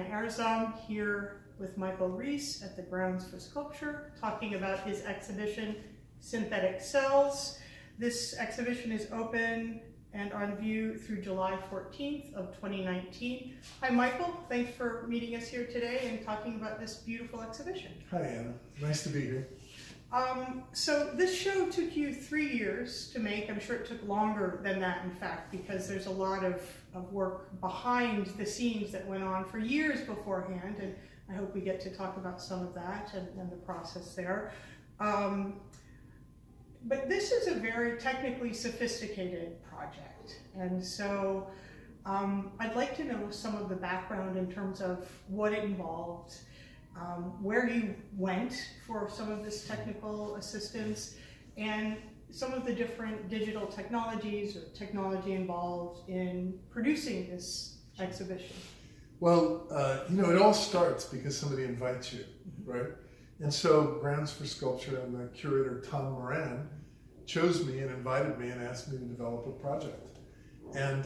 Ehrsam here with Michael Rees at the Grounds for Sculpture, talking about his exhibition, Synthetic Cells. This exhibition is open and on view through July 14th of 2019. Hi Michael, thanks for meeting us here today and talking about this beautiful exhibition. Hi Anna, nice to be here. So this show took you 3 years to make. I'm sure it took longer than that, in fact, because there's a lot of work behind the scenes that went on for years beforehand, and I hope we get to talk about some of that and the process there. But this is a very technically sophisticated project, and so I'd like to know some of the background in terms of what it involved, where you went for some of this technical assistance, and some of the different digital technologies or technology involved in producing this exhibition. Well, it all starts because somebody invites you, right? And so Grounds for Sculpture and the curator Tom Moran chose me and invited me and asked me to develop a project. And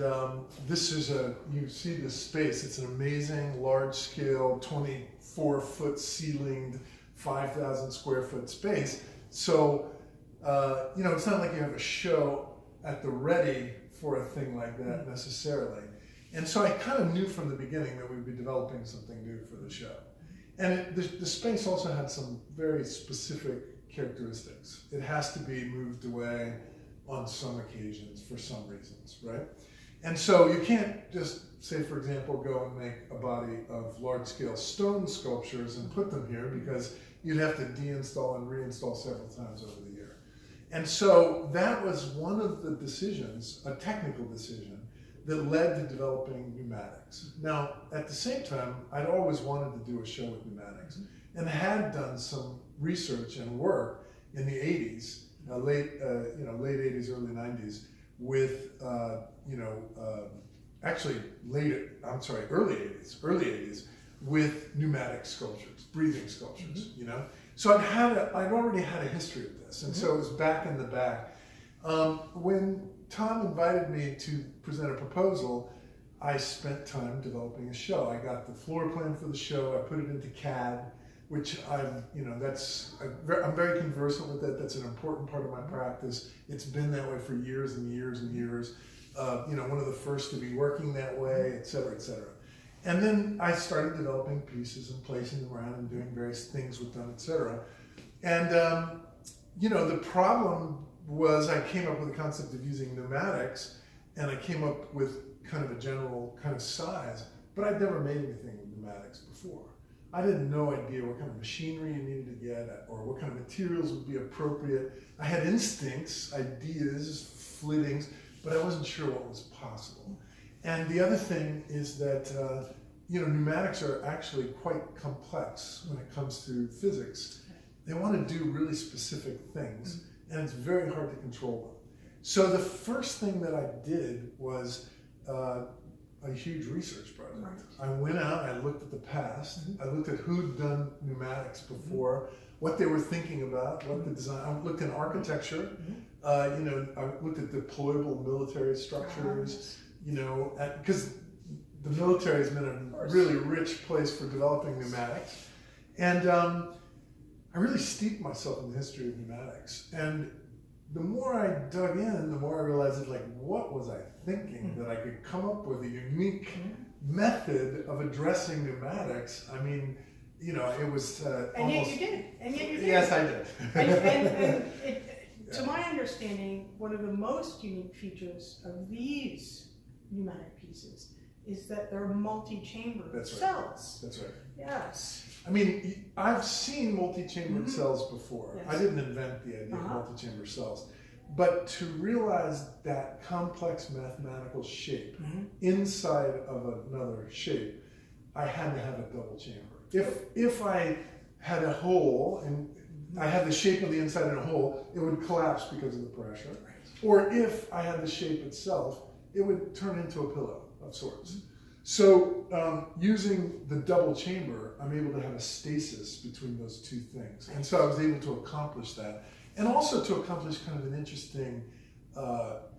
this is you see this space, it's an amazing large-scale 24-foot ceilinged 5,000 square foot space. So, it's not like you have a show at the ready for a thing like that necessarily. And so I kind of knew from the beginning that we'd be developing something new for the show. And the space also had some very specific characteristics. It has to be moved away on some occasions for some reasons, right? And so you can't just say, for example, go and make a body of large-scale stone sculptures and put them here, because you'd have to deinstall and reinstall several times over the year. And so that was one of the decisions, a technical decision, that led to developing pneumatics. Now, at the same time, I'd always wanted to do a show with pneumatics, and had done some research and work in the 80s, late 80s, early 90s, with early 80s, with pneumatic sculptures, breathing sculptures. So I'd already had a history of this, and so it was back in the back. When Tom invited me to present a proposal, I spent time developing a show. I got the floor plan for the show. I put it into CAD, which I'm very conversant with it. That's an important part of my practice. It's been that way for years and years and years. One of the first to be working that way, et cetera, et cetera. And then I started developing pieces and placing them around and doing various things with them, et cetera. And, the problem was I came up with the concept of using pneumatics, and I came up with kind of a general kind of size, but I'd never made anything with pneumatics before. I had no idea what kind of machinery you needed to get, or what kind of materials would be appropriate. I had instincts, ideas, flittings, but I wasn't sure what was possible. And the other thing is that, pneumatics are actually quite complex when it comes to physics. They want to do really specific things, and it's very hard to control them. So the first thing that I did was a huge research project. I went out, I looked at the past, I looked at who'd done pneumatics before, what they were thinking about, what the design, I looked at architecture, I looked at deployable military structures, because the military has been a really rich place for developing pneumatics. And I really steeped myself in the history of pneumatics. And the more I dug in, the more I realized that, what was I thinking that I could come up with a unique method of addressing pneumatics? I mean, it was and yet you did. And yet you did. Yes, I did. To my understanding, one of the most unique features of these pneumatic pieces is that they're multi-chambered cells. That's right. Yes. I mean, I've seen multi-chambered cells before. Yes. I didn't invent the idea of multi-chamber cells. But to realize that complex mathematical shape inside of another shape, I had to have a double chamber. If I had a hole, and I had the shape of the inside in a hole, it would collapse because of the pressure. Or if I had the shape itself, it would turn into a pillow of sorts. So using the double chamber, I'm able to have a stasis between those two things. And so I was able to accomplish that. And also to accomplish kind of an interesting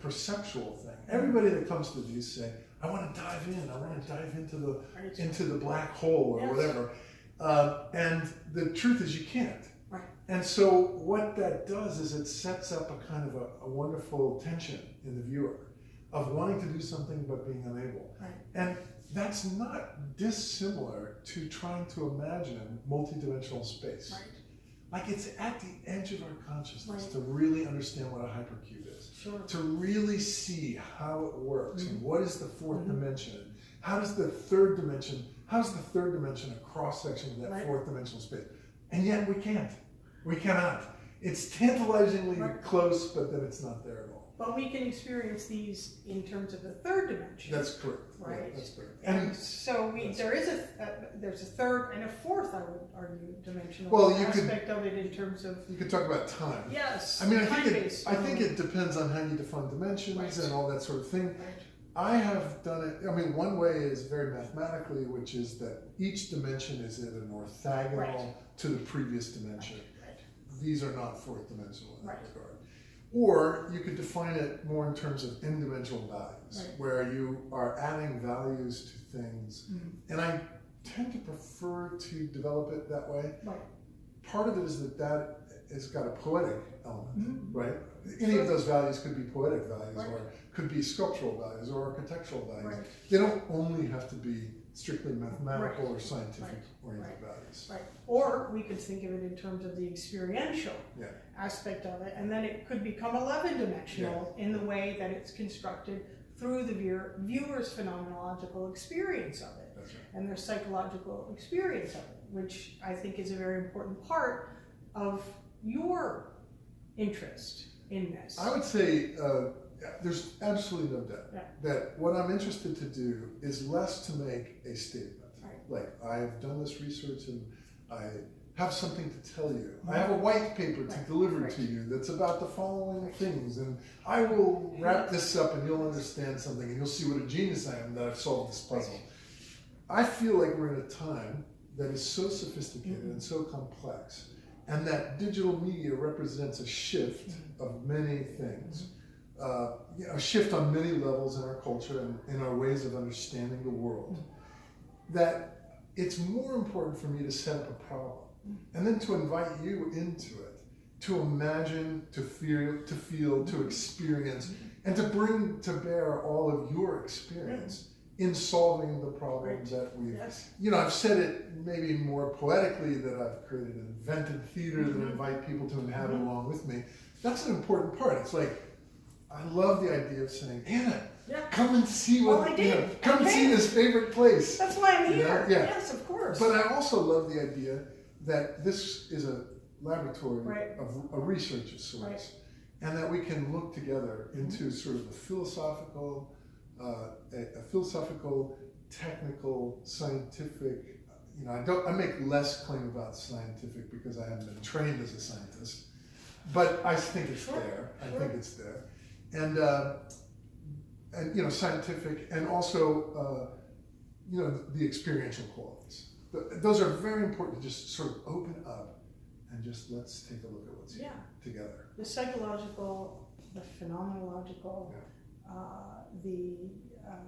perceptual thing. Everybody that comes to these say, I want to dive in. I want to dive into the Right. into the black hole or Yes. whatever. And the truth is, you can't. Right. And so what that does is it sets up a kind of a wonderful tension in the viewer of wanting to do something but being unable. Right. And that's not dissimilar to trying to imagine multidimensional space. Right. Like, it's at the edge of our consciousness Right. to really understand what a hypercube is, Sure. to really see how it works and what is the fourth Mhm. dimension. How does the third dimension a cross section of that Right. fourth dimensional space? And yet we can't. We cannot. It's tantalizingly Right. close, but then it's not there at all. But we can experience these in terms of the third dimension. That's correct. Yeah, Right. that's correct. And so there's a third and a fourth, I would argue, dimensional Well, you could- aspect of it in terms of, you could talk about time. yes, I mean, I time-based. think it depends on how you define dimensions Right. and all that sort of thing. Right. I have done it, I mean, one way is very mathematically, which is that each dimension is either orthogonal Right. to the previous dimension. Right. These are not fourth dimensional in that Right. regard. Or you could define it more in terms of n-dimensional values, Right. where you are adding values to things. Mhm. And I tend to prefer to develop it that way. Right. Part of it is that has got a poetic element, Mhm. right? Any of those values could be poetic values, Right. or could be sculptural values, or architectural values. Right. They don't only have to be strictly mathematical Right. or scientific oriented Right. values. Right. Or we could think of it in terms of the experiential Yeah. aspect of it, and then it could become 11-dimensional in the way that it's constructed through the viewer's phenomenological experience of it That's right. and their psychological experience of it, which I think is a very important part of your interest in this. I would say there's absolutely no doubt Yeah. that what I'm interested to do is less to make a statement. Right. Like, I've done this research and I have something to tell you. I have a white paper to Right. deliver Right. to you that's about the following Right. things, and I will wrap this up and you'll understand something and you'll see what a genius I am that I've solved this puzzle. I feel like we're in a time that is so sophisticated and so complex, and that digital media represents a shift of many things. A shift on many levels in our culture and in our ways of understanding the world. That it's more important for me to set up a problem and then to invite you into it, to imagine, to feel, to experience, and to bring to bear all of your experience in solving the problem Right. that we've, Yes. I've said it maybe more poetically, that I've created an invented theater that invite people to inhabit along with me. That's an important part. It's like, I love the idea of saying, Anna, Yeah. come and see Well, what, I did. come and see this favorite place. That's why I'm You know? here. Yeah. Yes, of course. But I also love the idea that this is a laboratory Right. of a research of sorts, Right. and that we can look together into sort of a philosophical, technical, scientific. I make less claim about scientific because I haven't been trained as a scientist, but I think it's Sure, there. I sure. think it's there, and scientific, and also the experiential qualities. Those are very important to just sort of open up and just let's take a look at what's here together. The psychological, the phenomenological, the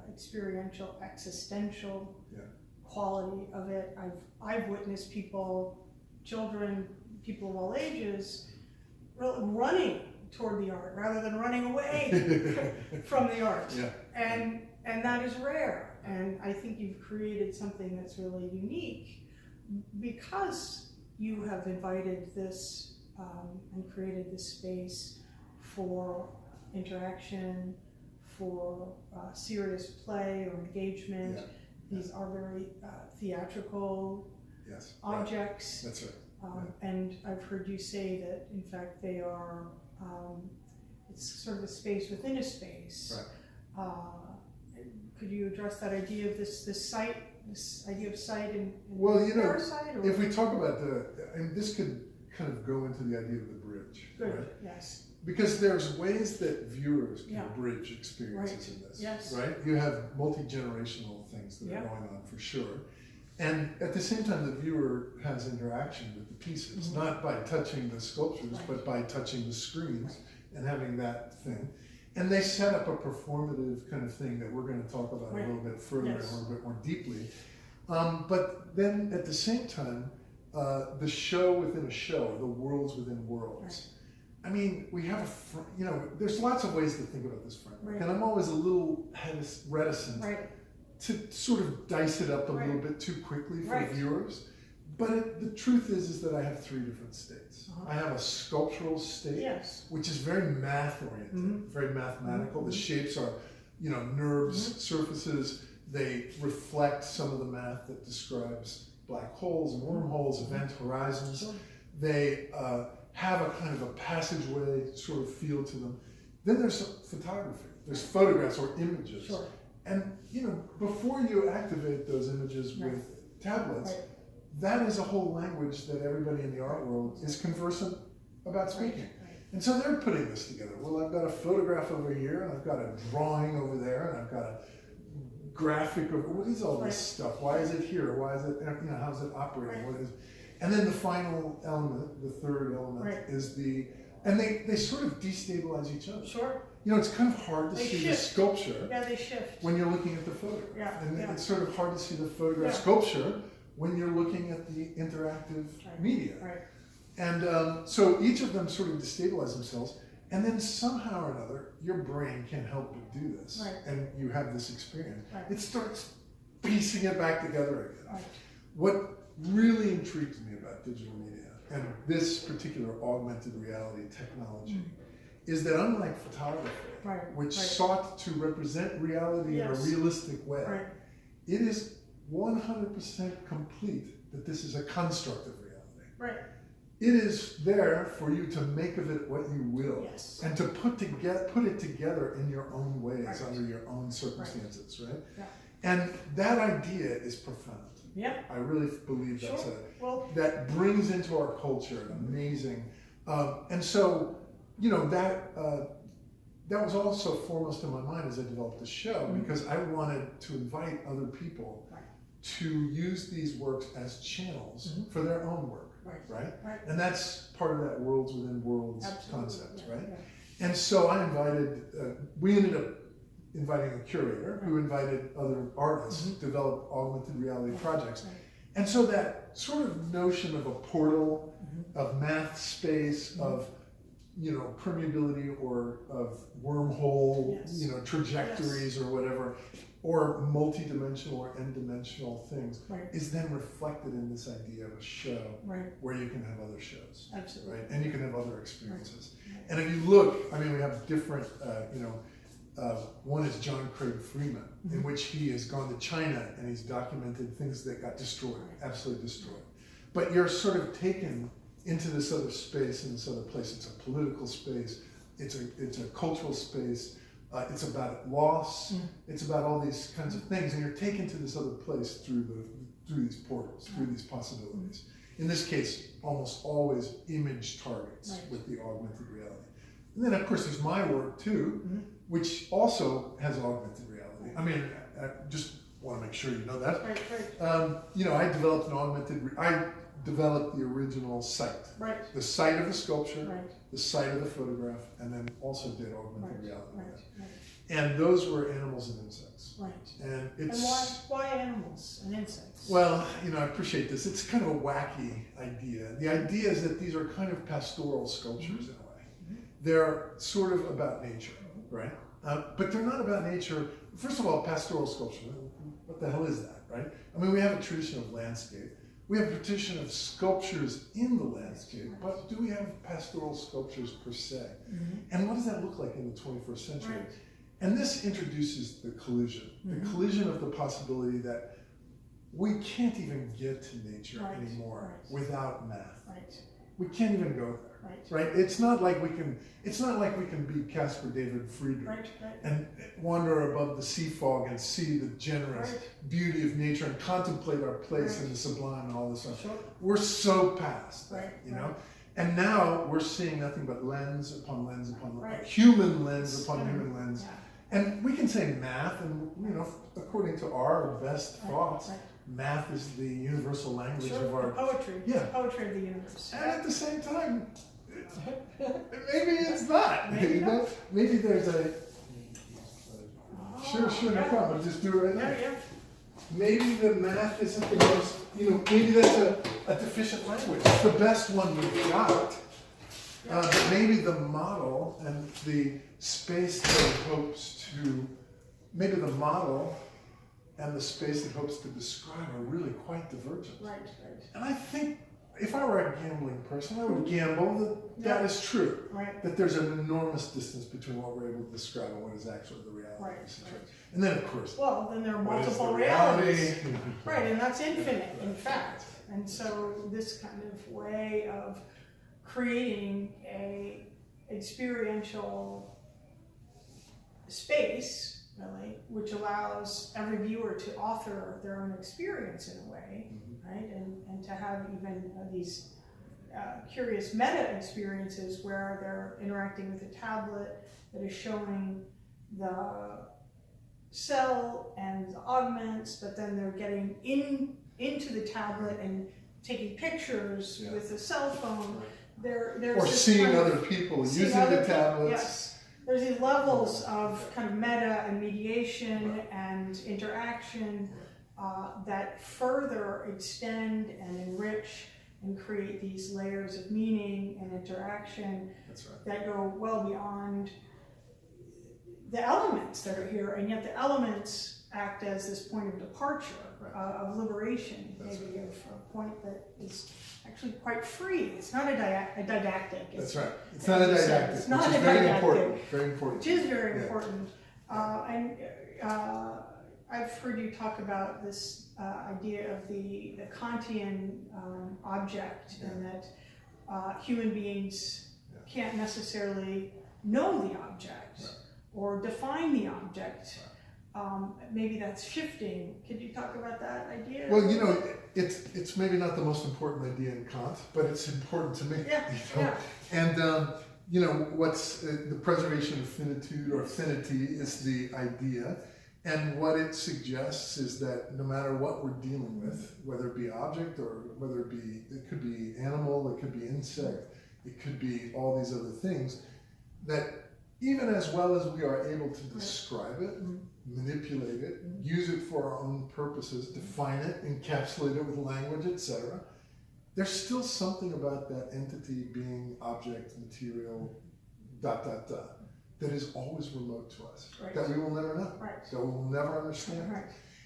experiential, existential quality of it. I've witnessed people, children, people of all ages, running toward the art rather than running away from the art. Yeah. And that is rare. And I think you've created something that's really unique because you have invited this and created this space for interaction, for serious play or engagement. Yeah. These are very theatrical Yes. objects. Right. That's right. And I've heard you say that, in fact, they are, it's sort of a space within a space. Right. Could you address that idea of this idea of sight and Well, parasite? Or? if we talk about this could kind of go into the idea of the bridge. Good, Right? yes. Because there's ways that viewers can Yeah. bridge experiences in this. Yes. Right? You have multi-generational things that are going on for sure. And at the same time, the viewer has interaction with the pieces, not by touching the sculptures, but by touching the screens and having that thing. And they set up a performative kind of thing that we're going to talk about Right. a little bit further Yes. and a little bit more deeply. But then at the same time, the show within a show, the worlds within worlds. I mean, we have there's lots of ways to think about this framework, Right. and I'm always a little reticent Right. to sort of dice it up a Right. little bit too quickly for Right. viewers. But the truth is that I have three different states. Uh-huh. I have a sculptural state, Yes. which is very math oriented, Mhm. very mathematical. Mhm. The shapes are, NURBS, surfaces. They reflect some of the math that describes black holes and wormholes, event horizons. Sure. They have a kind of a passageway sort of feel to them. Then there's photography. There's photographs or images. Sure. And before you activate those images Right. with tablets, Right. that is a whole language that everybody in the art world is conversant about speaking. Right. And so they're putting this together. Well, I've got a photograph over here, and I've got a drawing over there, and I've got a graphic over. What is all this Right. stuff? Why is it here? Why is it? How's it operating? Right. What is? And then the final element, the third element, Right. is and they sort of destabilize each other. Sure. It's kind of hard to They see shift. the sculpture Yeah, they shift. when you're looking at the photograph. Yeah, And yeah. it's sort of hard to see the photograph Yeah. sculpture when you're looking at the interactive Right. media. Right. And so each of them sort of destabilize themselves, and then somehow or another, your brain can't help but do this. Right. And you have this experience. Right. It starts piecing it back together again. Right. What really intrigues me about digital media and this particular augmented reality technology is that unlike photography, Right. which Right. sought to represent reality in a Yes. realistic way, Right. it is 100% complete that this is a construct of reality. Right. It is there for you to make of it what you will, Yes. and to put it together in your own ways, Right. under your own circumstances, right? Yeah. And that idea is profound. Yeah. I really believe that's Sure. Well. that brings into our culture an amazing, and so that was also foremost in my mind as I developed the show, because I wanted to invite other people Right. to use these works as channels for their own work, right? Right. And that's part of that worlds within worlds Absolutely. concept, Yeah. right? Yeah. And so I we ended up inviting a curator who invited other artists to develop augmented reality projects. Right. And so that sort of notion of a portal, of math space, of permeability, or of wormhole, Yes. trajectories or whatever, or multi-dimensional or n-dimensional things, Right. is then reflected in this idea of a show Right. where you can have other shows, Absolutely. right? And you can have other experiences. Right. And if you look, we have different, one is John Craig Freeman, in which he has gone to China and he's documented things that got destroyed, absolutely destroyed. But you're sort of taken into this other space, in this other place. It's a political space, it's a cultural space, it's about loss, it's about all these kinds of things, and you're taken to this other place through these portals, through these possibilities. In this case, almost always image targets Right. with the augmented reality. And then, of course, there's my work too, which also has augmented reality. I just want to make sure you know that. Right. Right. I developed I developed the original site. Right. The site of the sculpture, Right. the site of the photograph, and then also did augmented Right. reality. Right. with it. Right. And those were animals and insects. Right. And And it's, why animals and insects? well, I appreciate this. It's kind of a wacky idea. The idea is that these are kind of pastoral sculptures in a way. They're sort of about nature, right? But they're not about nature. First of all, pastoral sculpture, what the hell is that, right? We have a tradition of landscape. We have a tradition of sculptures in the landscape, but do we have pastoral sculptures per se? And what does that look like in the 21st century? Right. And this introduces the collision of the possibility that we can't even get to nature Right. anymore Right. without math. Right. We can't even go there. Right. Right? It's not like we can be Caspar David Friedrich Right. Right. and wander above the sea fog and see the generous Right. beauty of nature and contemplate our place Right. in the sublime and all this stuff. Sure. We're so past that, Right, you know? right. And now we're seeing nothing but lens upon lens upon Right. human lens upon human lens. Yeah. And we can say math, and according to our best Right, thoughts, right. math is the universal language Sure. of our. Poetry. Yeah. Poetry of the universe. And at the same time, maybe it's not. Maybe not. Maybe there's Sure, no problem. Just do it right now. Yeah. Maybe the math isn't the most, maybe that's a deficient language. It's the best one we've got. But maybe the model and the space that it hopes to, maybe the model and the space it hopes to describe are really quite divergent. Right. And I think if I were a gambling person, I would gamble that is true. Right. That there's an enormous distance between what we're able to describe and what is actually the reality of the situation. And then, of course, Well, then there are what is multiple the reality? realities. Right, and that's infinite, in fact. And so this kind of way of creating a experiential space, really, which allows every viewer to author their own experience in a way, right? And to have even these curious meta experiences where they're interacting with a tablet that is showing the cell and the augments, but then they're getting into the tablet and taking pictures with a cell phone. There's or this seeing kind of- other people seeing using other the people, tablets. Yes. There's these levels of kind of meta and mediation and interaction that further extend and enrich and create these layers of meaning and interaction that go well beyond the elements that are here, and yet the elements act as this point of departure, of liberation, maybe of a point that is actually quite free. It's not a didactic. That's right. It's not a didactic. It's not which a is very didactic. important. Very important. Which is very important. And I've heard you talk about this idea of the Kantian object, and that human beings can't necessarily know the object or define the object. Maybe that's shifting. Could you talk about that idea? Well, it's maybe not the most important idea in Kant, but it's important to me. And what's the preservation of finitude or finity is the idea, and what it suggests is that no matter what we're dealing with, whether it be object or whether it could be animal, it could be insect, it could be all these other things, that even as well as we are able to describe it, manipulate it, use it for our own purposes, define it, encapsulate it with language, etc., there's still something about that entity being object, material, ... that is always remote to us, that we will never know, that we will never understand.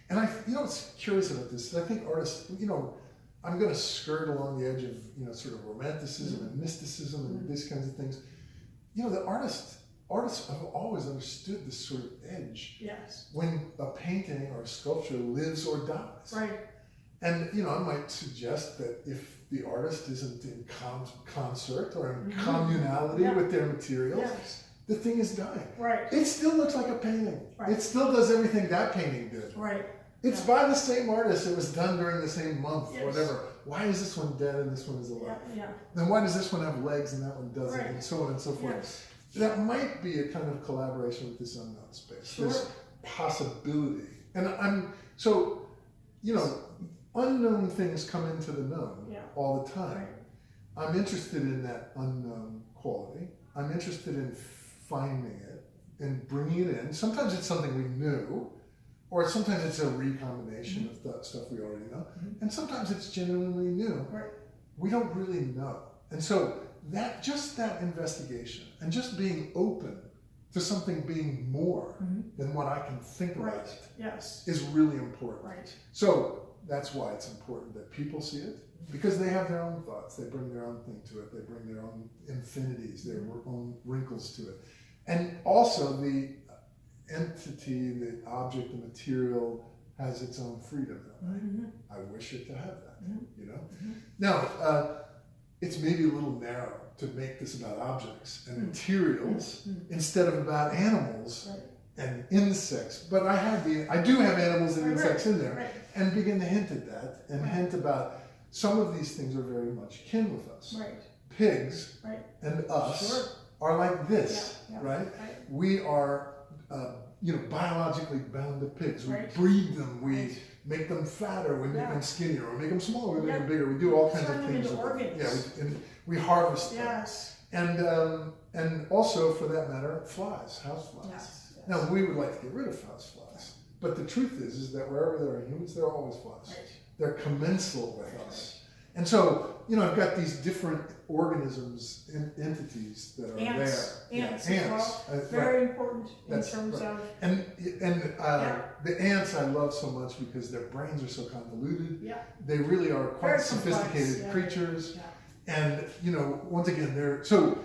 And what's curious about this is I think artists, I'm going to skirt along the edge of, sort of romanticism and mysticism and these kinds of things. The artists have always understood this sort of edge. Yes. When a painting or a sculpture lives or dies. Right. And, I might suggest that if the artist isn't in concert or in communality with their materials, the thing is dying. Right. It still looks like a painting. Right. It still does everything that painting did. Right. It's by the same artist. It was done during the same month, whatever. Why is this one dead and this one is alive? Then why does this one have legs and that one doesn't? And so on and so forth. Yes. That might be a kind of collaboration with this unknown space, this possibility. And unknown things come into the known all the time. Right. I'm interested in that unknown quality. I'm interested in finding it and bringing it in. Sometimes it's something we knew, or sometimes it's a recombination of the stuff we already know, and sometimes it's genuinely new. Right. We don't really know. And so that investigation and just being open to something being more than what I can think about is really important. Right. So that's why it's important that people see it, because they have their own thoughts. They bring their own thing to it. They bring their own infinities, their own wrinkles to it. And also the entity, the object, the material has its own freedom. I wish it to have that, Now, it's maybe a little narrow to make this about objects and materials instead of about animals and insects. But I do have animals and insects in there, and begin to hint at that and hint about some of these things are very much kin with us. Right. Pigs and us are like this, right? We are, biologically bound to pigs. We breed them. We make them fatter. We make them skinnier. Or make them smaller. We make them bigger. We do all kinds of things. Into organs. We harvest them. Yes. And also, for that matter, flies, house flies. Yes. Now, we would like to get rid of house flies, but the truth is that wherever there are humans, there are always flies. Right. They're commensal with us. And so, I've got these different organisms and entities that are Ants. there. Ants Yeah, as well. Very important in terms of... And the ants I love so much because their brains are so convoluted. Yeah. They really are quite Very sophisticated complex, creatures. Yeah. And, once again, so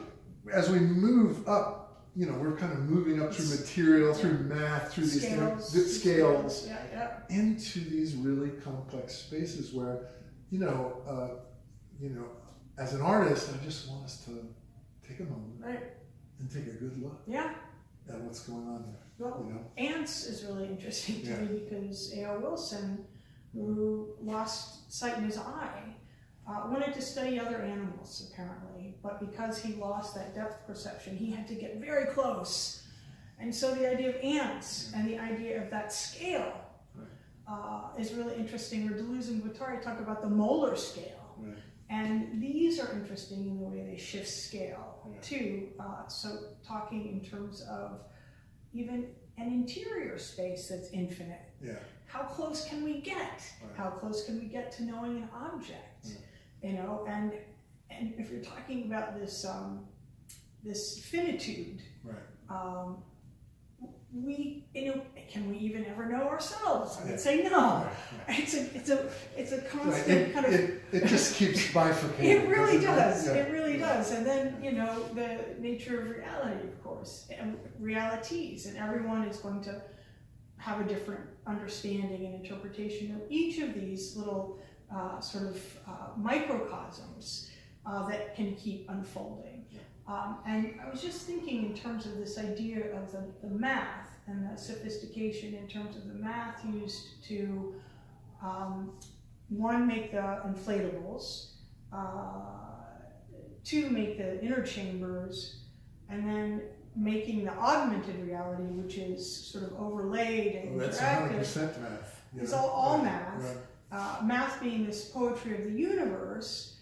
as we move up, we're kind of moving up through material, through math, through these scales, into these really complex spaces where, as an artist, I just want us to take a moment and take a good look at what's going on there. Well, ants is really interesting to me because A.O. Wilson, who lost sight in his eye, wanted to study other animals, apparently, but because he lost that depth perception, he had to get very close. And so the idea of ants and the idea of that scale is really interesting. Where Deleuze and Guattari talk about the molar scale. Right. And these are interesting in the way they shift scale, too. So talking in terms of even an interior space that's infinite. Yeah. How close can we get? Right. How close can we get to knowing an object? And if you're talking about this this finitude, can we even ever know ourselves? I would say no. Right. It's a constant kind of. It just keeps bifurcating. It really does. It really does. And then the nature of reality, of course, and realities, and everyone is going to have a different understanding and interpretation of each of these little microcosms that can keep unfolding. And I was just thinking in terms of this idea of the math and the sophistication in terms of the math used to, one, make the inflatables, two, make the inner chambers, and then making the augmented reality, which is sort of overlaid and that's interactive. 100% math. It's all math. Right. Math being this poetry of the universe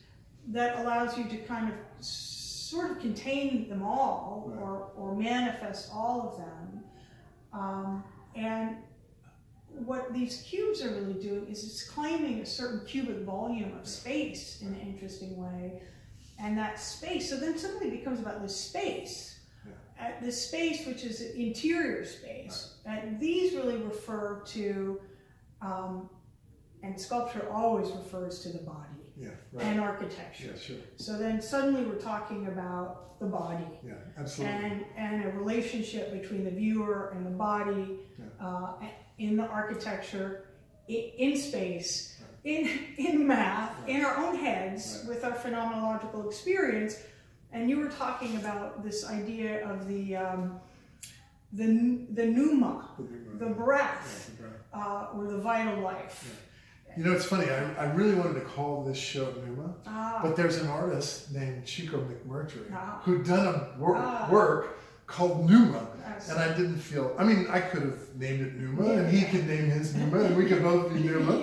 that allows you to kind of sort of contain them all, or manifest all of them. And what these cubes are really doing is it's claiming a certain cubic volume of space in an interesting way. And that space, so then suddenly it becomes about this space. This space, which is an interior space. And these really refer to, and sculpture always refers to the body. And architecture. Yeah, sure. So then suddenly we're talking about the body. Yeah, absolutely. And a relationship between the viewer and the body in the architecture, in space, in math, in our own heads, with our phenomenological experience. And you were talking about this idea of the pneuma, the breath, or the vital life. It's funny, I really wanted to call this show Pneuma, but there's an artist named Chico McMurtry who'd done a work called Pneuma, and I didn't feel, I could have named it Pneuma, and he could name his Pneuma, and we could both be Pneuma.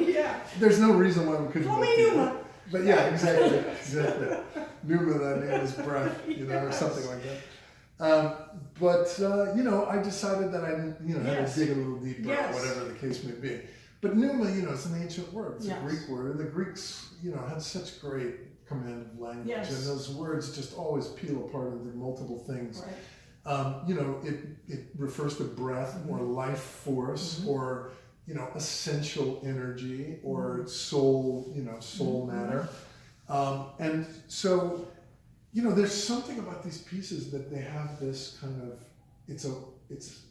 There's no reason why we couldn't Call both me be Pneuma. But exactly. Pneuma, that name is breath, or something like that. I decided that I had to dig a little deeper, or whatever the case may be. But pneuma, it's an ancient word. It's a Greek word, and the Greeks, had such great command of language, and those words just always peel apart into multiple things. It refers to breath, or life force, or essential energy, or soul, soul matter, and so there's something about these pieces that they have this kind of it's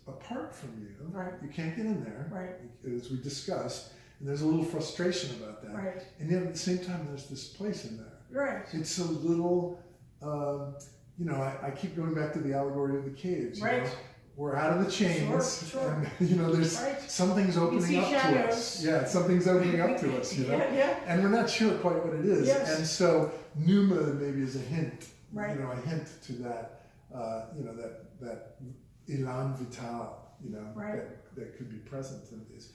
apart from you. Right. You can't get in there. Right. As we discussed, and there's a little frustration about that. Right. And yet at the same time, there's this place in there. Right. It's a little, I keep going back to the allegory of the caves. Right. We're out of the chains. Sure. And, there's something's opening up to us. Yeah, something's opening up to us. And we're not sure quite what it is. Yes. And so pneuma maybe is a hint. Right. A hint to that. That élan vital, that could be present in these.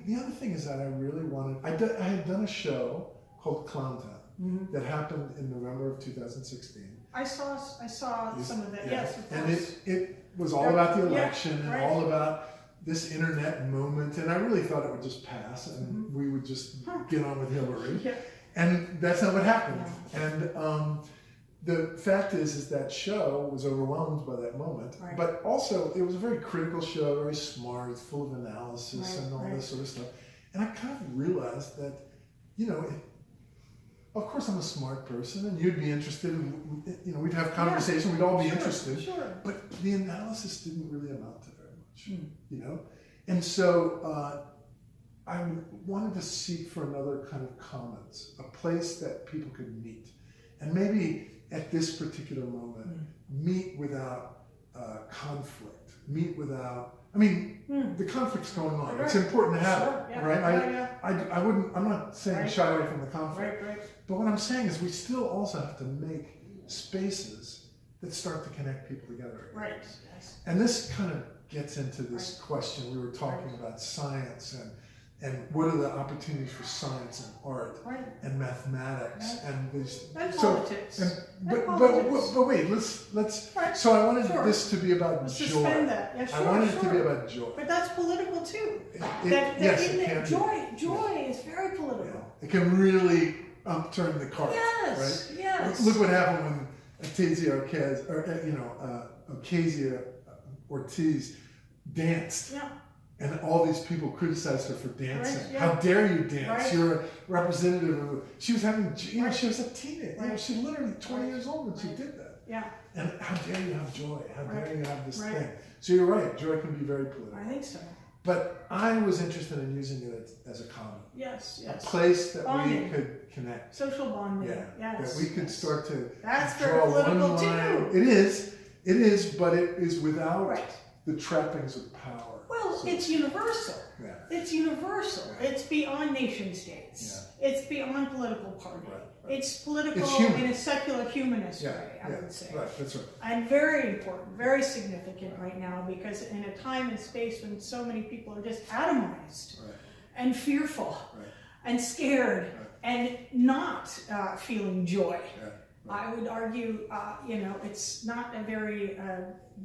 The other thing is that I really wanted, I had done a show called Clown Town that happened in November of 2016. I saw some of that. Yeah. Yes, of course. And it was all about the Yeah, election and right. all about this internet moment, and I really thought it would just pass and we would just get on with Hillary. Yeah. And that's not what happened. And the fact is that show was overwhelmed by that moment, Right. but also it was a very critical show, very smart, full of analysis Right, and all right. this sort of stuff. And I kind of realized that, of course I'm a smart person and you'd be interested in, we'd have conversation, we'd all be interested, Sure. but the analysis didn't really amount to very much, And so I wanted to seek for another kind of commons, a place that people could meet. And maybe at this particular moment, meet without conflict, meet without, the conflict's going on. Right. It's important to have Sure. it, Yeah. right? I'm not saying Right. shy away from the conflict. Right. But what I'm saying is we still also have to make spaces that start to connect people together. Right. Yes. And this kind of gets into this question. We were talking about science and what are the opportunities for science and art and mathematics and these And politics. But wait, let's Right. so I wanted Sure. this to be about Let's joy. suspend that. Yeah, sure, I wanted it to sure. be about joy. But that's political too. Yes, it can be. Joy is very political. Yeah. It can really upturn the cart. Yes. Right? Yes. Look what happened when Ocasio-Cortez danced. Yeah. And all these people criticized her for dancing. Right, yeah. How dare you dance? Right. You're a representative of. She was having, Right. she was a teenager. Right. She was literally 20 Right. years old when she Right. did that. Yeah. And how dare you have joy? How dare Right. you have this Right. thing? So you're right. Joy can be very political. I think so. But I was interested in using it as a common, Yes. a Yes. place that Bonding. we could connect. Social bonding. Yeah, Yes. that we could start to That's very draw one political line. too. It is, but it is without Right. the trappings of power. Well, So- it's universal. Yeah. It's universal. Yeah. It's beyond nation states. It's beyond political party. Right. It's political It's human. in a secular humanist Yeah, way, I would say. right, that's right. And very important, very significant right now, because in a time and space when so many people are just atomized Right, and fearful right, and scared right. and not feeling joy. Yeah, I would argue, it's not a very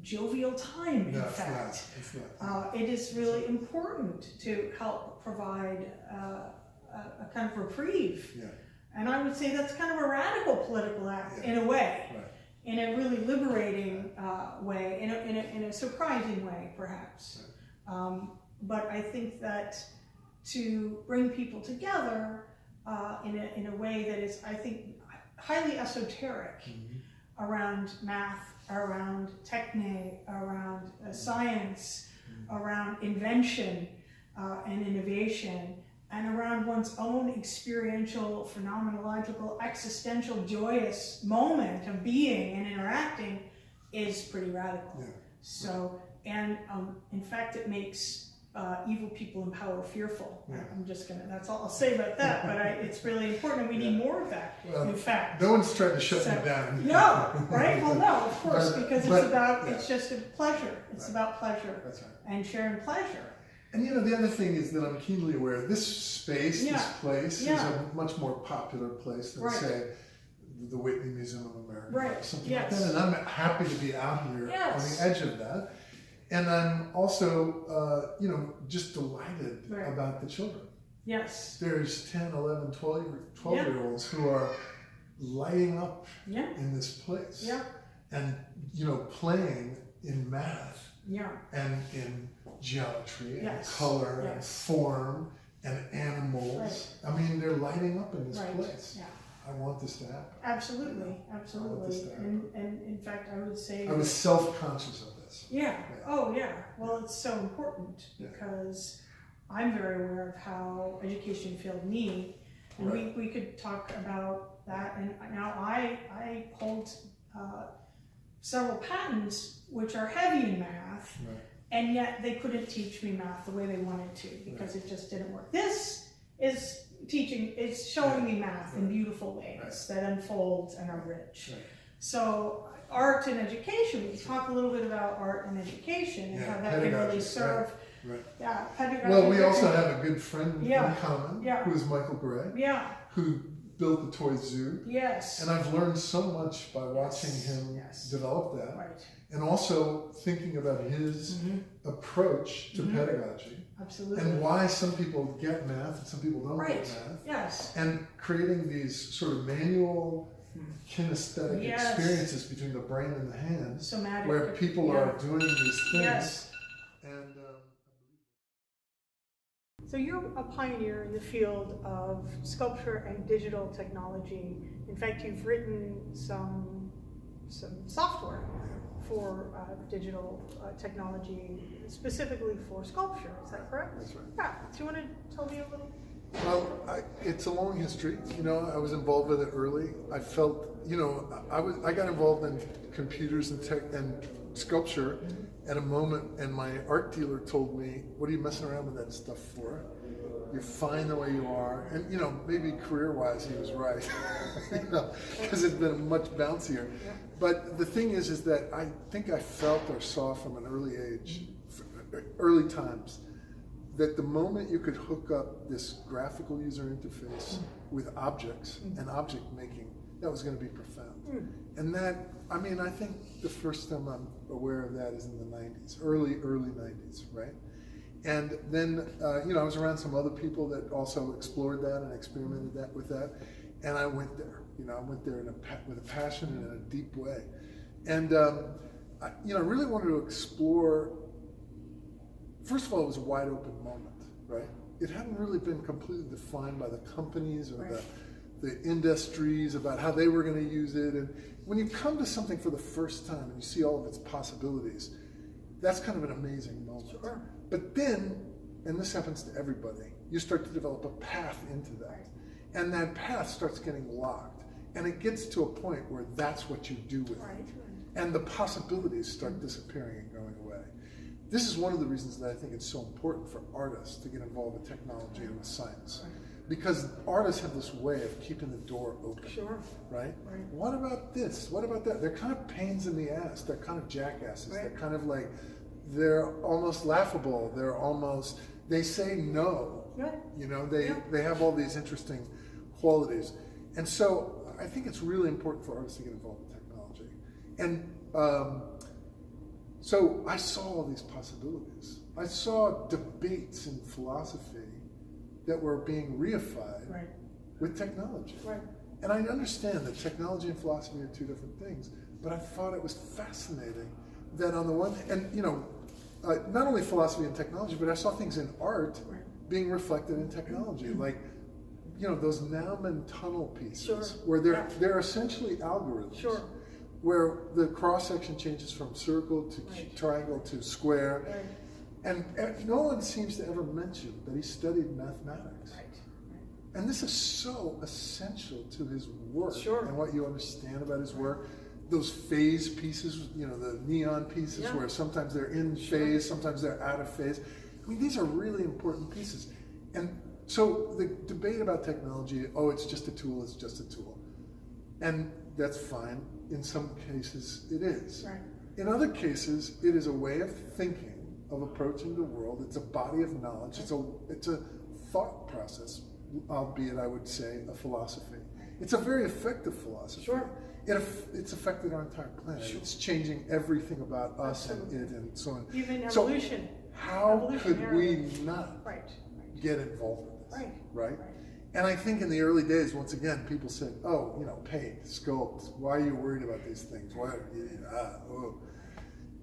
jovial time, in No, it's fact. not. It's not. It is really important to help provide a kind of reprieve. Yeah, And I would say that's kind of a radical political act in a way, right. in a really liberating way, in a surprising way, perhaps. But I think that to bring people together in a way that is, I think, highly esoteric around math, around techne, around science, around invention and innovation, and around one's own experiential, phenomenological, existential, joyous moment of being and interacting is pretty radical. Yeah. So, and in fact, it makes evil people in power fearful. Yeah. That's all I'll say about that, but it's really important, and we need more of that, Well, in fact. No one's trying to shut So- me down. No, right? Well, no, of course, because But- it's just a pleasure. It's about pleasure That's right. and sharing pleasure. And the other thing is that I'm keenly aware this space, Yeah. this place, is Yeah. a much more popular place than, Right. say, the Whitney Museum of America Right. or something Yes. like that. And I'm happy to be out here Yes. on the edge of that. And I'm also, just delighted Right. about the children. Yes. There's 10, 11, 12-year-olds who are lighting up Yeah. in this place. Yeah. And, playing in math Yeah. and in geometry and Yes. color and Yes. form and animals. I mean, they're lighting up in this Right. place. Yeah. I want this to happen. Absolutely. I want this Absolutely. to happen. And in fact, I would say. I was self-conscious of this. Yeah. Oh, yeah. Well, it's so important Yeah. because I'm very aware of how education failed me, and Right. we could talk about that. And now I hold several patents which are heavy in math, Right. and yet they couldn't teach me math the way they wanted to because it just didn't work. This is showing me math in beautiful ways that unfold and are rich. Right. So art and education, we talk a little bit about art and education and Yeah, how that can pedagogy, really serve. Right. Yeah, pedagogy. Well, we also have a good friend Yeah, in common, yeah. who is Michael Gray, Yeah, who built the toy zoo. Yes. And I've learned so much by watching him develop that. Right. And also thinking about his approach to pedagogy. Absolutely. And why some people get math and some people don't get math. Yes. And creating these sort of manual kinesthetic experiences between the brain and the hands, Somatic. where people are doing these things. Yes. And So you're a pioneer in the field of sculpture and digital technology. In fact, you've written some software for digital technology, specifically for sculpture. Is that correct? That's right. Yeah. Do you want to tell me a little? Well, it's a long history. You know, I was involved with it early. I felt, you know, I got involved in computers and tech and sculpture at a moment, and my art dealer told me, "What are you messing around with that stuff for? You're fine the way you are." And you know, maybe career-wise, he was right, you know, because it's been much bouncier. But the thing is that I think I felt or saw from an early age, early times, that the moment you could hook up this graphical user interface with objects and object making, that was going to be profound. And that, I mean, I think the first time I'm aware of that is in the 90s, early 90s, right? And then, you know, I was around some other people that also explored that and experimented with that. And I went there, you know, I went there with a passion and in a deep way. And, you know, I really wanted to explore. First of all, it was a wide open moment, right? It hadn't really been completely defined by the companies or the industries about how they were going to use it. And when you come to something for the first time and you see all of its possibilities, that's kind of an amazing moment. Sure. But then, and this happens to everybody, you start to develop a path into that. And that path starts getting locked. And it gets to a point where that's what you do with it. And the possibilities start disappearing and going away. This is one of the reasons that I think it's so important for artists to get involved with technology and with science. Because artists have this way of keeping the door open, right? What about this? What about that? They're kind of pains in the ass. They're kind of jackasses. They're kind of like, they're almost laughable. They're almost, they say no. You know, they have all these interesting qualities. And so I think it's really important for artists to get involved with technology. And so I saw all these possibilities. I saw debates in philosophy that were being reified with technology. And I understand that technology and philosophy are two different things, but I thought it was fascinating that on the one hand, and you know, not only philosophy and technology, but I saw things in art being reflected in technology, like, you know, those Naumann tunnel pieces, where they're essentially algorithms. Where the cross-section changes from circle to triangle to square. And no one seems to ever mention that he studied mathematics. And this is so essential to his work and what you understand about his work. Those phase pieces, you know, the neon pieces where sometimes they're in phase, sometimes they're out of phase. I mean, these are really important pieces. And so the debate about technology, oh, it's just a tool, it's just a tool. And that's fine. In some cases, it is. In other cases, it is a way of thinking, of approaching the world. It's a body of knowledge. It's a thought process, albeit I would say a philosophy. It's a very effective philosophy. It's affected our entire planet. It's changing everything about us and it and so on. Even evolution. So how could we not get involved with this? Right? And I think in the early days, once again, people said, "Oh, you know, paint, sculpt. Why are you worried about these things? Why?"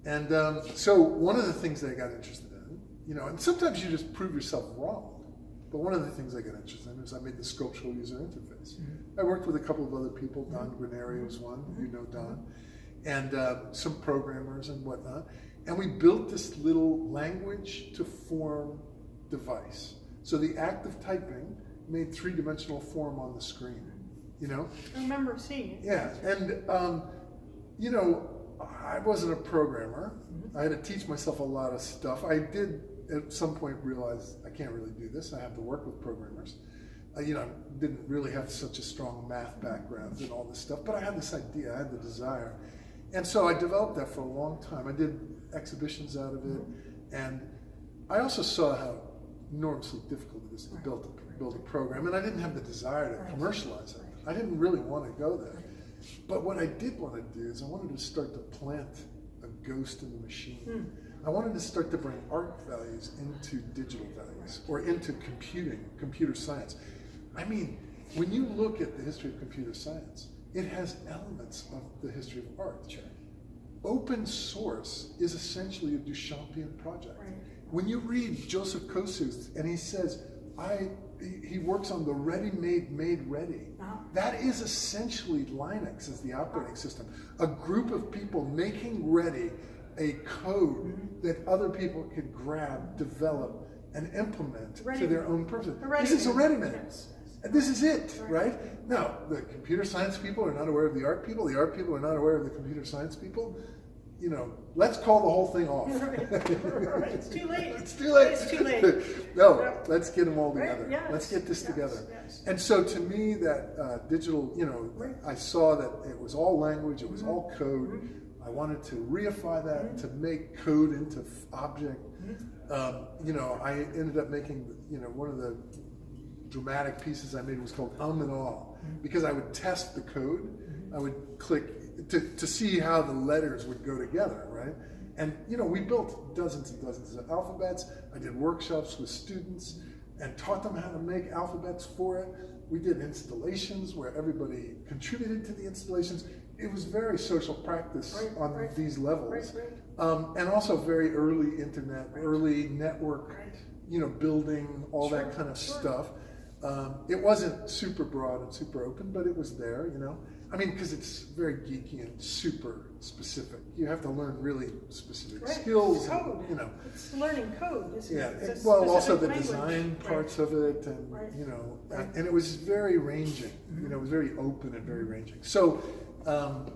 And so one of the things that I got interested in, you know, and sometimes you just prove yourself wrong. But one of the things I got interested in is I made the sculptural user interface. I worked with a couple of other people. Don Guarneri was one. You know Don, and some programmers and whatnot. And we built this little language to form device. So the act of typing made three-dimensional form on the screen, you know? I remember seeing it. Yeah, and, you know, I wasn't a programmer. I had to teach myself a lot of stuff. I did, at some point, realize I can't really do this. I have to work with programmers. You know, I didn't really have such a strong math background and all this stuff, but I had this idea, I had the desire. And so I developed that for a long time. I did exhibitions out of it, and I also saw how enormously difficult it is to build a program, and I didn't have the desire to commercialize it. I didn't really want to go there. But what I did want to do is I wanted to start to plant a ghost in the machine. I wanted to start to bring art values into digital values, or into computer science. I mean, when you look at the history of computer science, it has elements of the history of art. Sure. Open source is essentially a Duchampian project. Right. When you read Joseph Kosuth and he says, he works on the ready-made made ready. That is essentially Linux as the operating system. A group of people making ready a code that other people could grab, develop, and implement to their own purposes. This is a ready-made. Yes. And this is it, right? Now, the computer science people are not aware of the art people are not aware of the computer science people. You know, let's call the whole thing off. Right. It's too late. It's too late. It's too late. No, let's get them all together. Yes. Let's get this together. Yes. And so to me, that digital, you know, I saw that it was all language, it was all code. I wanted to reify that, to make code into object. You know, I ended up making, you know, one of the dramatic pieces I made was called and All, because I would test the code. I would click to see how the letters would go together, right? And you know, we built dozens and dozens of alphabets. I did workshops with students and taught them how to make alphabets for it. We did installations where everybody contributed to the installations. It was very social practice on these levels. And also very early internet, early network, you know, building, all that kind of stuff. It wasn't super broad and super open, but it was there, you know. I mean, because it's very geeky and super specific. You have to learn really specific skills. Code. And, you know. It's learning code, isn't it? Yeah. Well, also the design parts of it, and you know, and it was very ranging. You know, it was very open and very ranging. So,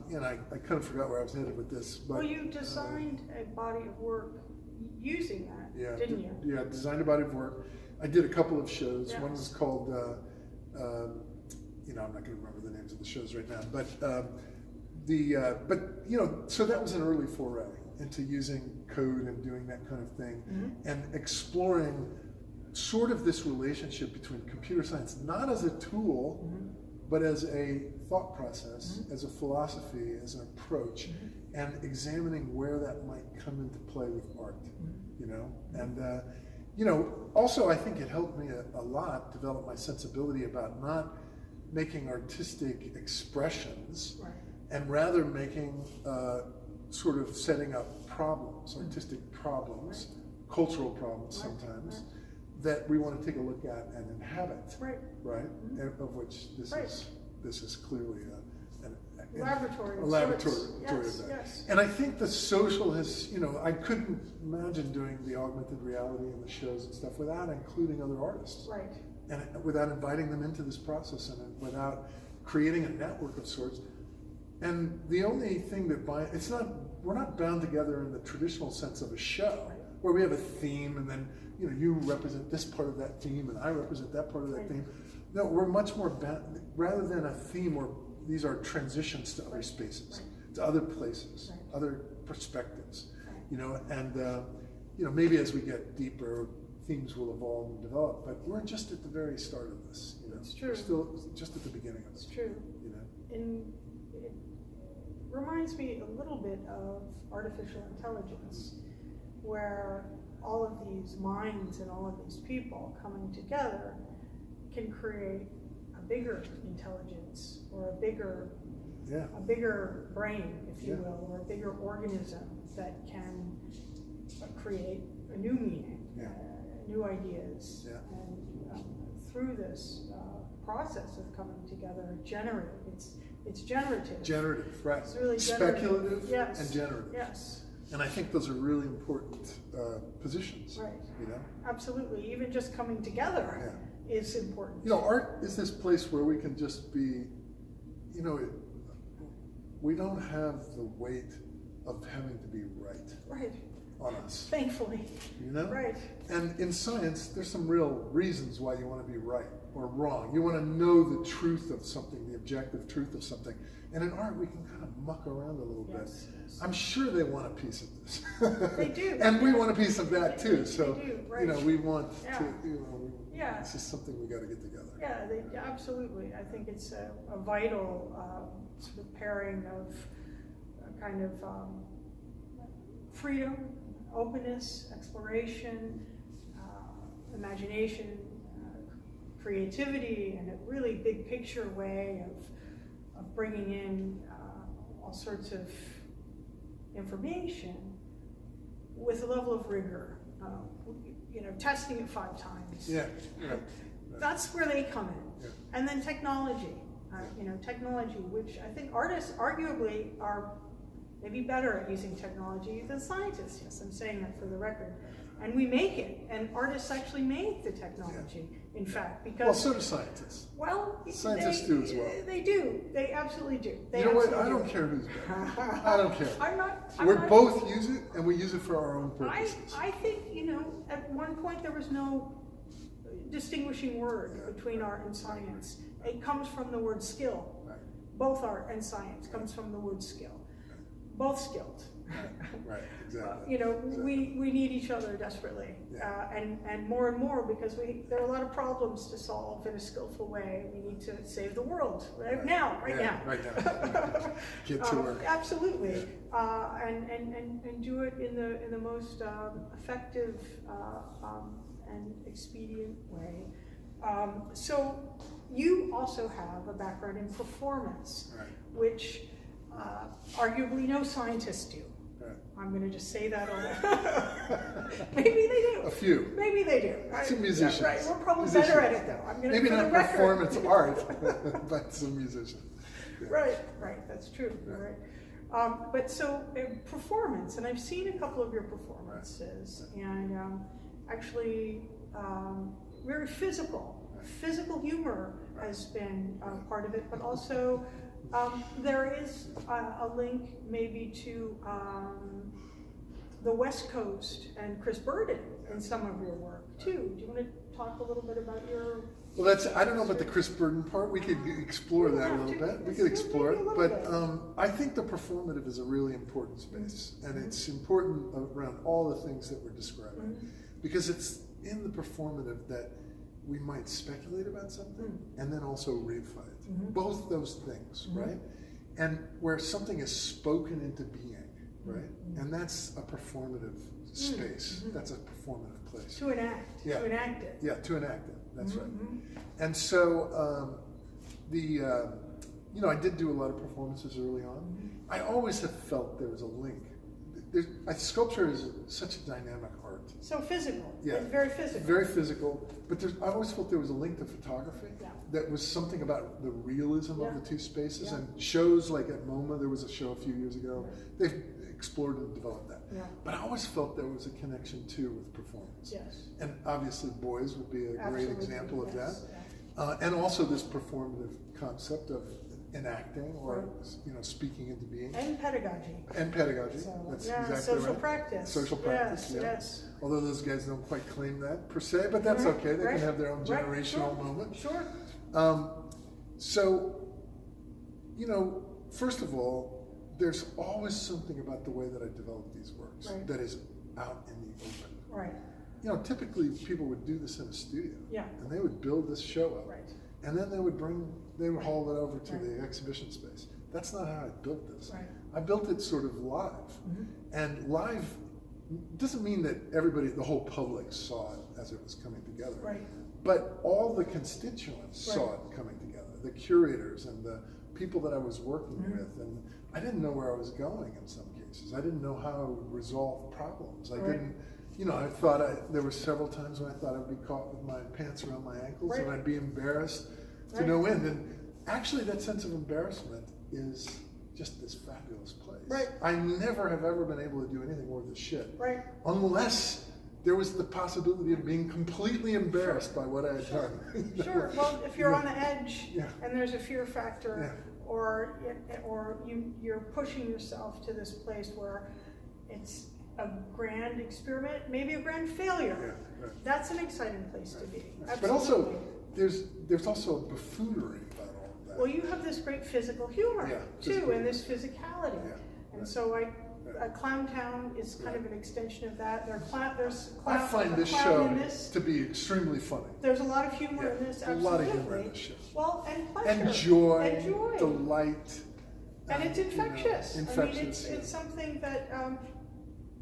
you know, I kind of forgot where I was headed with this. But, well, you designed a body of work using that, didn't you? Yeah, designed a body of work. I did a couple of shows. Yes. One was called, you know, I'm not going to remember the names of the shows right now, but but you know, so that was an early foray into using code and doing that kind of thing, and exploring sort of this relationship between computer science, not as a tool, but as a thought process, as a philosophy, as an approach, and examining where that might come into play with art, you know, and you know, also I think it helped me a lot develop my sensibility about not making artistic expressions, and rather making sort of setting up problems, artistic problems, cultural problems sometimes, that we want to take a look at and inhabit, right? Of which this is clearly a laboratory of that. Yes. And I think the social has, you know, I couldn't imagine doing the augmented reality and the shows and stuff without including other artists. Right. And without inviting them into this process, and without creating a network of sorts. And the only thing that we're not bound together in the traditional sense of a show, where we have a theme and then, you know, you represent this part of that theme and I represent that part of that theme. No, we're much more bound, rather than a theme where these are transitions to other spaces, to other places, other perspectives, you know, and you know, maybe as we get deeper, themes will evolve and develop, but we're just at the very start of this, you know. It's true. We're still just at the beginning of it. It's true. You know. And it reminds me a little bit of artificial intelligence, where all of these minds and all of these people coming together can create a bigger intelligence, or a bigger brain, if you will, or a bigger organism that can create a new meaning, new ideas, and through this process of coming together, generate. It's generative. Generative, right? It's really speculative generative. and generative. Yes. And I think those are really important positions. Right. You know. Absolutely. Even just coming together is important. You know, art is this place where we can just be. You know, we don't have the weight of having to be right. Right. On us. Thankfully. You know? Right. And in science, there's some real reasons why you want to be right. or wrong. You want to know the truth of something, the objective truth of something. And in art, we can kind of muck around a little bit. I'm sure they want a piece of this. They do. And we want a piece of that too. So, they do, right. you know, we want to, you know, Yeah. this is something we got to get together. Yeah, absolutely. I think it's a vital sort of pairing of kind of freedom, openness, exploration, imagination, creativity, and a really big picture way of bringing in all sorts of information with a level of rigor. You know, testing it 5 times. Yeah, right. That's where they come in. Yeah. And then technology, you know, technology, which I think artists arguably are maybe better at using technology than scientists. Yes, I'm saying that for the record. And we make it, and artists actually make the technology, in fact, because... Well, so do scientists. Well, Scientists do as well. They do. They absolutely do. They You know what? I absolutely don't do. care who's better. I don't care. I'm We not- both use it, and we use it for our own purposes. I think, you know, at one point there was no distinguishing word between art and science. It comes from the word skill. Right. Both art and science comes from the word skill. Both skilled. Right, exactly. You know, Exactly. we need each other desperately, Yeah. and more because there are a lot of problems to solve in a skillful way. We need to save the world right now. Right now. Get to work. Absolutely, and do it in the most effective and expedient way. So you also have a background in performance, Right. which arguably no scientists do. Right. I'm going to just say that on Maybe they do. A few. Maybe they do. Some musicians. Yeah, right. We're probably Musicians. better at it though. I'm going to Maybe for not the record. performance art, but some musicians. Yeah. Right. That's true. Right. But so performance, and I've seen a couple of your performances, and actually very physical. Physical humor has been part of it, but also there is a link maybe to the West Coast and Chris Burden in some of your work too. Do you want to talk a little bit about your... Well, I don't know about the Chris Burden part. We could explore that a little bit. We could explore it. But I think the performative is a really important space. And it's important around all the things that we're describing. Because it's in the performative that we might speculate about something and then also reify it. Both those things, right? And where something is spoken into being, right? And that's a performative space. That's a performative place. To enact. Yeah. To enact it. Yeah, to enact it. That's right. And so you know, I did do a lot of performances early on. I always have felt there was a link. Sculpture is such a dynamic art. So physical. Yeah. It's very physical. Very physical. But I always felt there was a link to photography. Yeah. That was something about the realism Yeah. of the two spaces. Yeah. And shows like at MoMA, there was a show a few years ago. They've explored and developed that. Yeah. But I always felt there was a connection too with performance. Yes. And obviously Boys would be a great Absolutely, example of yes, that. And also this performative concept of enacting or Right. you know, speaking into being. And pedagogy. And pedagogy. So, That's yeah, exactly social right. practice. Social practice, Yes, yeah. yes. Although those guys don't quite claim that per se, but that's okay. They can have their own Right, generational sure, moment. Sure. So, you know, first of all, there's always something about the way that I develop these works Right. that is out in the open. Right. You know, typically people would do this in a studio. Yeah. And they would build this show up. Right. And then they would haul it over to the exhibition space. That's not how I built this. Right. I built it sort of live. And live doesn't mean that everybody, the whole public saw it as it was coming together. Right. But all the constituents saw it coming together, the curators and the people that I was working with. And I didn't know where I was going in some cases. I didn't know how I would resolve problems. I didn't, you know, I thought there were several times when I thought I'd be caught with my pants around my ankles and I'd be embarrassed to no end. And actually that sense of embarrassment is just this fabulous place. Right. I never have ever been able to do anything worth a shit. Right. Unless there was the possibility of being completely embarrassed by what I had done. Sure. Well, if you're on the edge Yeah. and there's a fear factor, Yeah. or you're pushing yourself to this place where it's a grand experiment, maybe a grand failure. Yeah, right. That's an exciting place to be. But also, there's also a buffoonery about all of that. Well, you have this great physical humor Yeah, too, physical and this physicality. Yeah, And right. so Clown Town is kind of an extension of that. There's I find a this clown show in this. to be extremely funny. There's a lot of humor Yeah, in this, a absolutely. lot of humor in this show. Well, and pleasure. And joy, And joy. delight. And it's infectious. Infectious. I mean, it's something that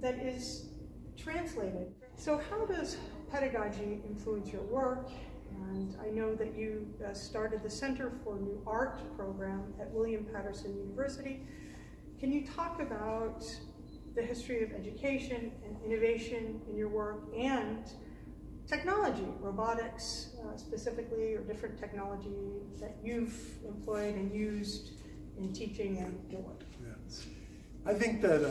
that is translated. So how does pedagogy influence your work? And I know that you started the Center for New Art program at William Patterson University. Can you talk about the history of education and innovation in your work and technology, robotics specifically, or different technology that you've employed and used in teaching and your work? Yeah. I think that,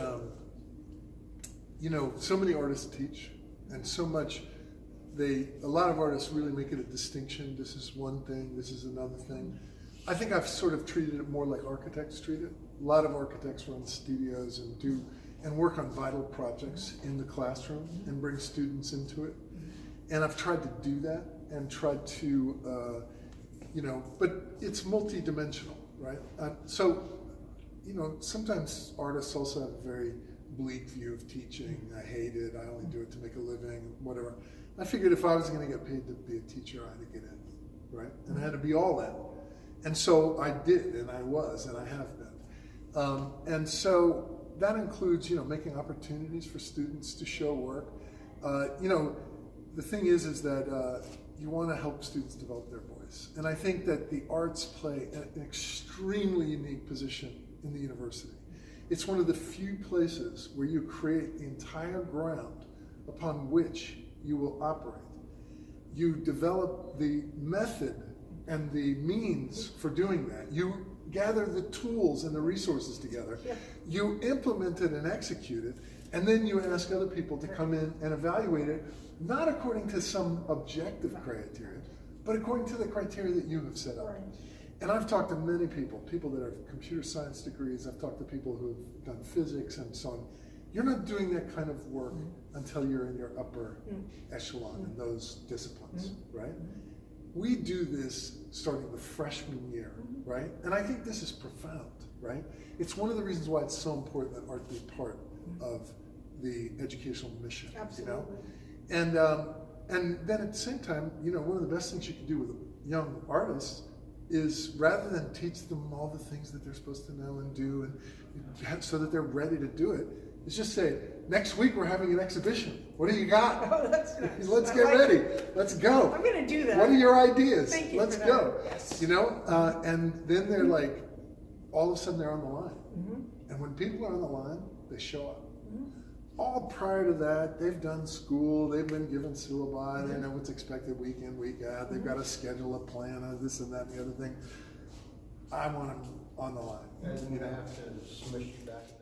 so many artists teach, and so much, a lot of artists really make it a distinction. This is one thing, this is another thing. I think I've sort of treated it more like architects treat it. A lot of architects run studios and work on vital projects in the classroom and bring students into it. And I've tried to do that and tried to, but it's multi-dimensional, right? Sometimes artists also have a very bleak view of teaching. I hate it, I only do it to make a living, whatever. I figured if I was gonna get paid to be a teacher, I had to get in, right? And I had to be all in. And so I did, and I was, and I have been. And so that includes, making opportunities for students to show work. The thing is that you want to help students develop their voice. And I think that the arts play an extremely unique position in the university. It's one of the few places where you create the entire ground upon which you will operate. You develop the method and the means for doing that. You gather the tools and the resources together. Yeah. You implement it and execute it, and then you ask other people to come in and evaluate it, not according to some objective criteria, but according to the criteria that you have set up. Right. And I've talked to many people that have computer science degrees. I've talked to people who have done physics and so on. You're not doing that kind of work until you're in your upper echelon in those disciplines, right? We do this starting the freshman year, right? And I think this is profound, right? It's one of the reasons why it's so important that art be part of the educational mission. Absolutely. And then at the same time, one of the best things you can do with young artists is, rather than teach them all the things that they're supposed to know and do, and so that they're ready to do it, is just say, next week we're having an exhibition. What do you got? Oh, that's nice. Let's get ready. Let's go. I'm going to do that. What are your ideas? Thank you. Let's go. Yes. And then they're like, all of a sudden they're on the line. And when people are on the line, they show up. All prior to that, they've done school, they've been given syllabi, they know what's expected week in, week out, they've got a schedule, a plan, this and that and the other thing. I want them on the line. And you have to smush you back